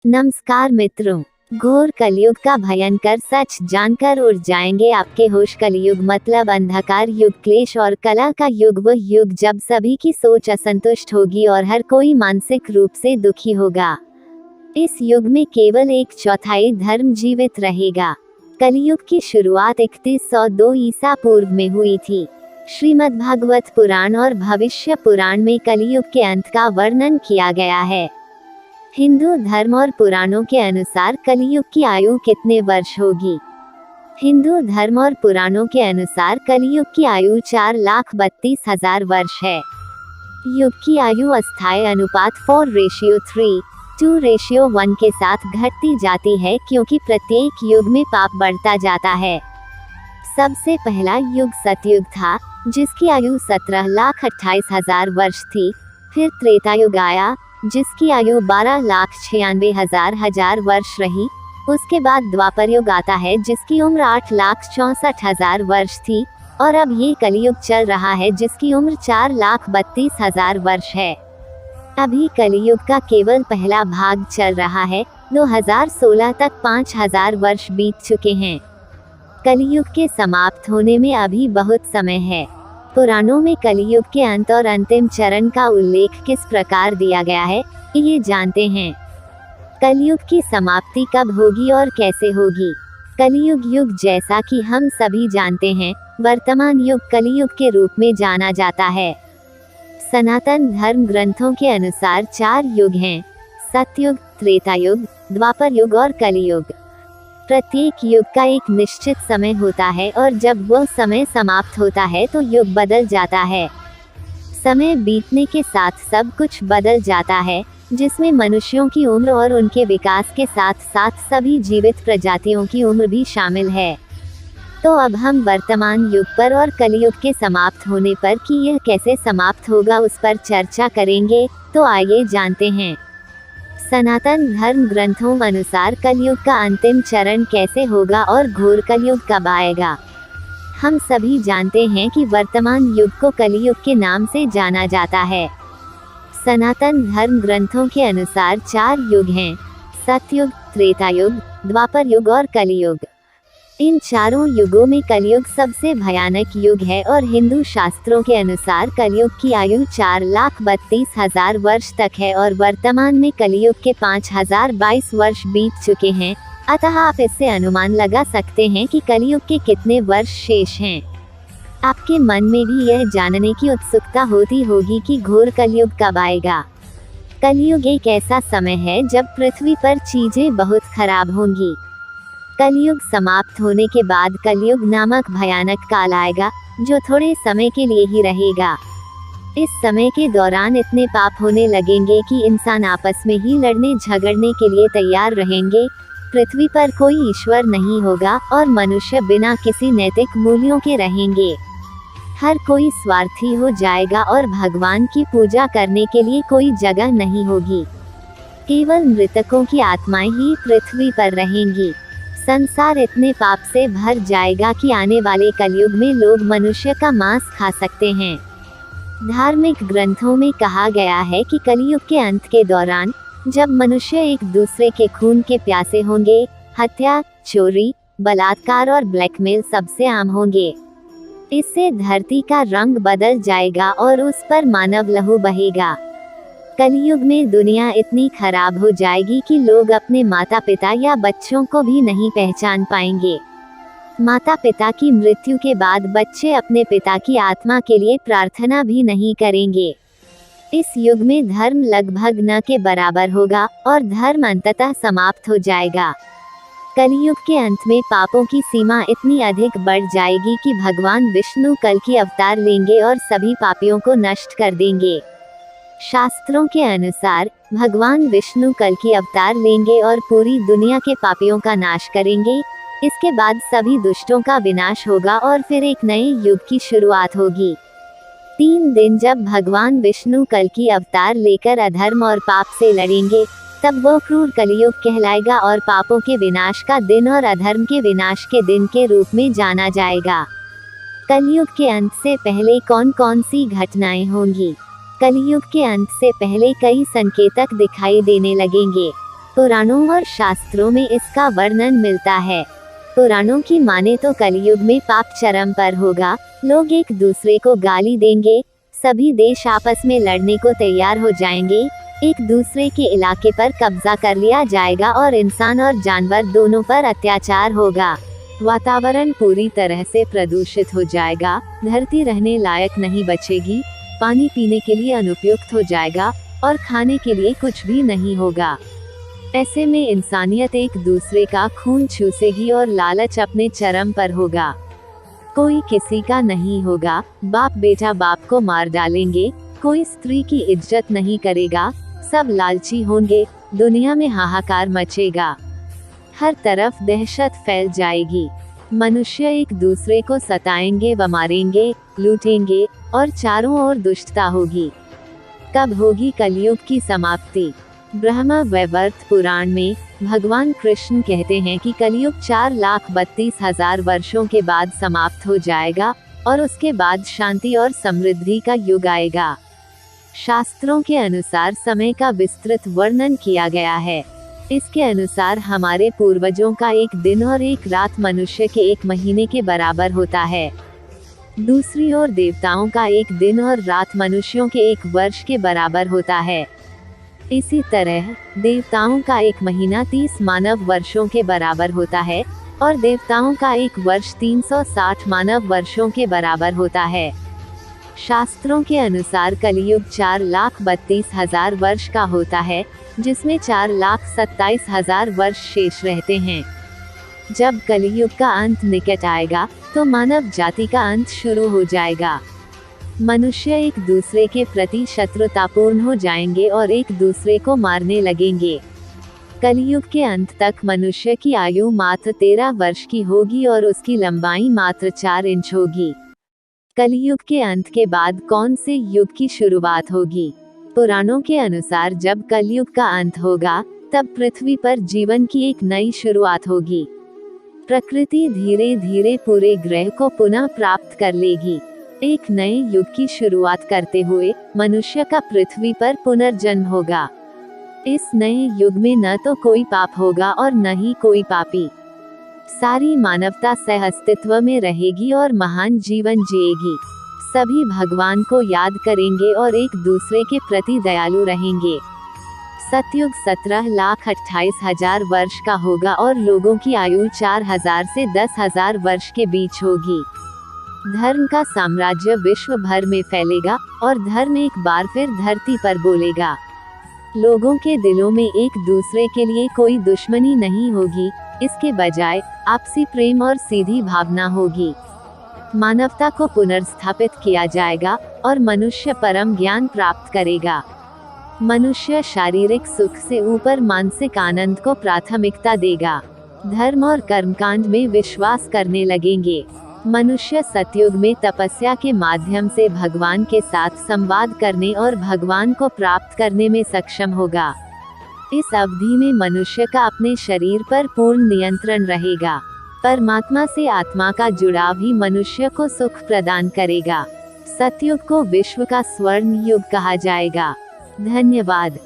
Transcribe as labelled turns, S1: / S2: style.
S1: नमस्कार मित्रों, घोर कलयुग का भयंकर सच जानकर उड़ जाएंगे आपके होश। कलयुग मतलब अंधकार युग, क्लेश और कला का युग, वह युग जब सभी की सोच असंतुष्ट होगी और हर कोई मानसिक रूप से दुखी होगा। इस युग में केवल 1/4 धर्म जीवित रहेगा। कलयुग की शुरुआत 3102 ईसा पूर्व में हुई थी। श्रीमद्भागवत पुराण और भविष्य पुराण में कलयुग के अंत का वर्णन किया गया है। हिंदू धर्म और पुराणों के अनुसार कलयुग की आयु कितने वर्ष होगी? हिंदू धर्म और पुराणों के अनुसार कलयुग की आयु 4,32,000 वर्ष है। युग की आयु अस्थायी अनुपात 4:3:2:1 के साथ घटती जाती है, क्योंकि प्रत्येक युग में पाप बढ़ता जाता है। सबसे पहला युग सतयुग था, जिसकी आयु 17,28,000 वर्ष थी। फिर त्रेतायुग आया, जिसकी आयु 12,96,000 वर्ष रही। उसके बाद द्वापर युग आता है, जिसकी उम्र 8,64,000 वर्ष थी। और अब ये कलयुग चल रहा है, जिसकी उम्र 4,32,000 वर्ष है। अभी कलयुग का केवल पहला भाग चल रहा है। 2016 तक 5,000 वर्ष बीत चुके हैं। कलयुग के समाप्त होने में अभी बहुत समय है। पुराणों में कलयुग के अंत और अंतिम चरण का उल्लेख किस प्रकार दिया गया है, ये जानते हैं। कलयुग की समाप्ति कब होगी और कैसे होगी? कलयुग युग, जैसा कि हम सभी जानते हैं, वर्तमान युग कलयुग के रूप में जाना जाता है। सनातन धर्म ग्रंथों के अनुसार 4 युग हैं: सतयुग, त्रेतायुग, द्वापर युग और कलयुग। प्रत्येक युग का एक निश्चित समय होता है और जब वह समय समाप्त होता है तो युग बदल जाता है। समय बीतने के साथ सब कुछ बदल जाता है, जिसमें मनुष्यों की उम्र और उनके विकास के साथ साथ सभी जीवित प्रजातियों की उम्र भी शामिल है। तो अब हम वर्तमान युग पर और कलयुग के समाप्त होने पर कि यह कैसे समाप्त होगा उस पर चर्चा करेंगे। तो आइए जानते हैं। सनातन धर्म ग्रंथों अनुसार कलयुग का अंतिम चरण कैसे होगा और घोर कलयुग कब आएगा? हम सभी जानते हैं कि वर्तमान युग को कलयुग के नाम से जाना जाता है। सनातन धर्म ग्रंथों के अनुसार 4 युग हैं: सतयुग, त्रेतायुग, द्वापर युग और कलयुग। इन चारों युगों में कलयुग सबसे भयानक युग है और हिंदू शास्त्रों के अनुसार कलयुग की आयु 4,32,000 वर्ष तक है और वर्तमान में कलयुग के 5,022 वर्ष बीत चुके हैं। अतः आप इससे अनुमान लगा सकते हैं कि कलयुग के कितने वर्ष शेष हैं। आपके मन में भी यह जानने की उत्सुकता होती होगी कि घोर कलयुग कब आएगा। कलयुग एक ऐसा समय है जब पृथ्वी पर चीजें बहुत खराब होंगी। कलयुग समाप्त होने के बाद कलयुग नामक भयानक काल आएगा, जो थोड़े समय के लिए ही रहेगा। इस समय के दौरान इतने पाप होने लगेंगे कि इंसान आपस में ही लड़ने झगड़ने के लिए तैयार रहेंगे। पृथ्वी पर कोई ईश्वर नहीं होगा और मनुष्य बिना किसी नैतिक मूल्यों के रहेंगे। हर कोई स्वार्थी हो जाएगा और भगवान की पूजा करने के लिए कोई जगह नहीं होगी। केवल मृतकों की आत्माएं ही पृथ्वी पर रहेंगी। संसार इतने पाप से भर जाएगा कि आने वाले कलयुग में लोग मनुष्य का मांस खा सकते हैं। धार्मिक ग्रंथों में कहा गया है कि कलयुग के अंत के दौरान जब मनुष्य एक दूसरे के खून के प्यासे होंगे, हत्या, चोरी, बलात्कार और ब्लैकमेल सबसे आम होंगे। इससे धरती का रंग बदल जाएगा और उस पर मानव लहू बहेगा। कलयुग में दुनिया इतनी खराब हो जाएगी कि लोग अपने माता पिता या बच्चों को भी नहीं पहचान पाएंगे। माता पिता की मृत्यु के बाद बच्चे अपने पिता की आत्मा के लिए प्रार्थना भी नहीं करेंगे। इस युग में धर्म लगभग न के बराबर होगा और धर्म अंततः समाप्त हो जाएगा। कलयुग के अंत में पापों की सीमा इतनी अधिक बढ़ जाएगी कि भगवान विष्णु कल की अवतार लेंगे और सभी पापियों को नष्ट कर देंगे। शास्त्रों के अनुसार भगवान विष्णु कल की अवतार लेंगे और पूरी दुनिया के पापियों का नाश करेंगे। इसके बाद सभी दुष्टों का विनाश होगा और फिर एक नए युग की शुरुआत होगी। 3 दिन जब भगवान विष्णु कल की अवतार लेकर अधर्म और पाप से लड़ेंगे, तब वो क्रूर कलयुग कहलाएगा और पापों के विनाश का दिन और अधर्म के विनाश के दिन के रूप में जाना जाएगा। कलयुग के अंत से पहले कौन कौन सी घटनाएं होंगी? कलयुग के अंत से पहले कई संकेतक दिखाई देने लगेंगे। पुराणों और शास्त्रों में इसका वर्णन मिलता है। पुराणों की माने तो कलयुग में पाप चरम पर होगा, लोग एक दूसरे को गाली देंगे, सभी देश आपस में लड़ने को तैयार हो जाएंगे, एक दूसरे के इलाके पर कब्जा कर लिया जाएगा और इंसान और जानवर दोनों पर अत्याचार होगा। वातावरण पूरी तरह से प्रदूषित हो जाएगा, धरती रहने लायक नहीं बचेगी, पानी पीने के लिए अनुपयुक्त हो जाएगा और खाने के लिए कुछ भी नहीं होगा। ऐसे में इंसानियत एक दूसरे का खून चूसेगी और लालच अपने चरम पर होगा। कोई किसी का नहीं होगा, बाप बेटा बाप को मार डालेंगे, कोई स्त्री की इज्जत नहीं करेगा, सब लालची होंगे, दुनिया में हाहाकार मचेगा, हर तरफ दहशत फैल जाएगी। मनुष्य एक दूसरे को सताएंगे व मारेंगे, लूटेंगे और चारों ओर दुष्टता होगी। कब होगी कलयुग की समाप्ति? ब्रह्मा वैवर्त पुराण में भगवान कृष्ण कहते हैं कि कलयुग 4,32,000 वर्षों के बाद समाप्त हो जाएगा और उसके बाद शांति और समृद्धि का युग आएगा। शास्त्रों के अनुसार समय का विस्तृत वर्णन किया गया है। इसके अनुसार हमारे पूर्वजों का एक दिन और एक रात मनुष्य के 1 महीने के बराबर होता है। दूसरी ओर देवताओं का एक दिन और रात मनुष्यों के 1 वर्ष के बराबर होता है। इसी तरह देवताओं का 1 महीना 30 मानव वर्षों के बराबर होता है और देवताओं का 1 वर्ष 360 मानव वर्षों के बराबर होता है। शास्त्रों के अनुसार कलयुग 4,32,000 वर्ष का होता है, जिसमें 4,27,000 वर्ष शेष रहते हैं। जब कलयुग का अंत निकट आएगा तो मानव जाति का अंत शुरू हो जाएगा। मनुष्य एक दूसरे के प्रति शत्रुतापूर्ण हो जाएंगे और एक दूसरे को मारने लगेंगे। कलयुग के अंत तक मनुष्य की आयु मात्र 13 वर्ष की होगी और उसकी लंबाई मात्र 4 इंच होगी। कलयुग के अंत के बाद कौन से युग की शुरुआत होगी? पुराणों के अनुसार जब कलयुग का अंत होगा तब पृथ्वी पर जीवन की एक नई शुरुआत होगी। प्रकृति धीरे धीरे पूरे ग्रह को पुनः प्राप्त कर लेगी। एक नए युग की शुरुआत करते हुए मनुष्य का पृथ्वी पर पुनर्जन्म होगा। इस नए युग में न तो कोई पाप होगा और न ही कोई पापी। सारी मानवता सह अस्तित्व में रहेगी और महान जीवन जिएगी। सभी भगवान को याद करेंगे और एक दूसरे के प्रति दयालु रहेंगे। सतयुग 17,28,000 वर्ष का होगा और लोगों की आयु 4,000 से 10,000 वर्ष के बीच होगी। धर्म का साम्राज्य विश्व भर में फैलेगा और धर्म एक बार फिर धरती पर बोलेगा। लोगों के दिलों में एक दूसरे के लिए कोई दुश्मनी नहीं होगी, इसके बजाय आपसी प्रेम और सीधी भावना होगी। मानवता को पुनर्स्थापित किया जाएगा और मनुष्य परम ज्ञान प्राप्त करेगा। मनुष्य शारीरिक सुख से ऊपर मानसिक आनंद को प्राथमिकता देगा। धर्म और कर्मकांड में विश्वास करने लगेंगे। मनुष्य सतयुग में तपस्या के माध्यम से भगवान के साथ संवाद करने और भगवान को प्राप्त करने में सक्षम होगा। इस अवधि में मनुष्य का अपने शरीर पर पूर्ण नियंत्रण रहेगा। परमात्मा से आत्मा का जुड़ाव ही मनुष्य को सुख प्रदान करेगा। सतयुग को विश्व का स्वर्ण युग कहा जाएगा। धन्यवाद।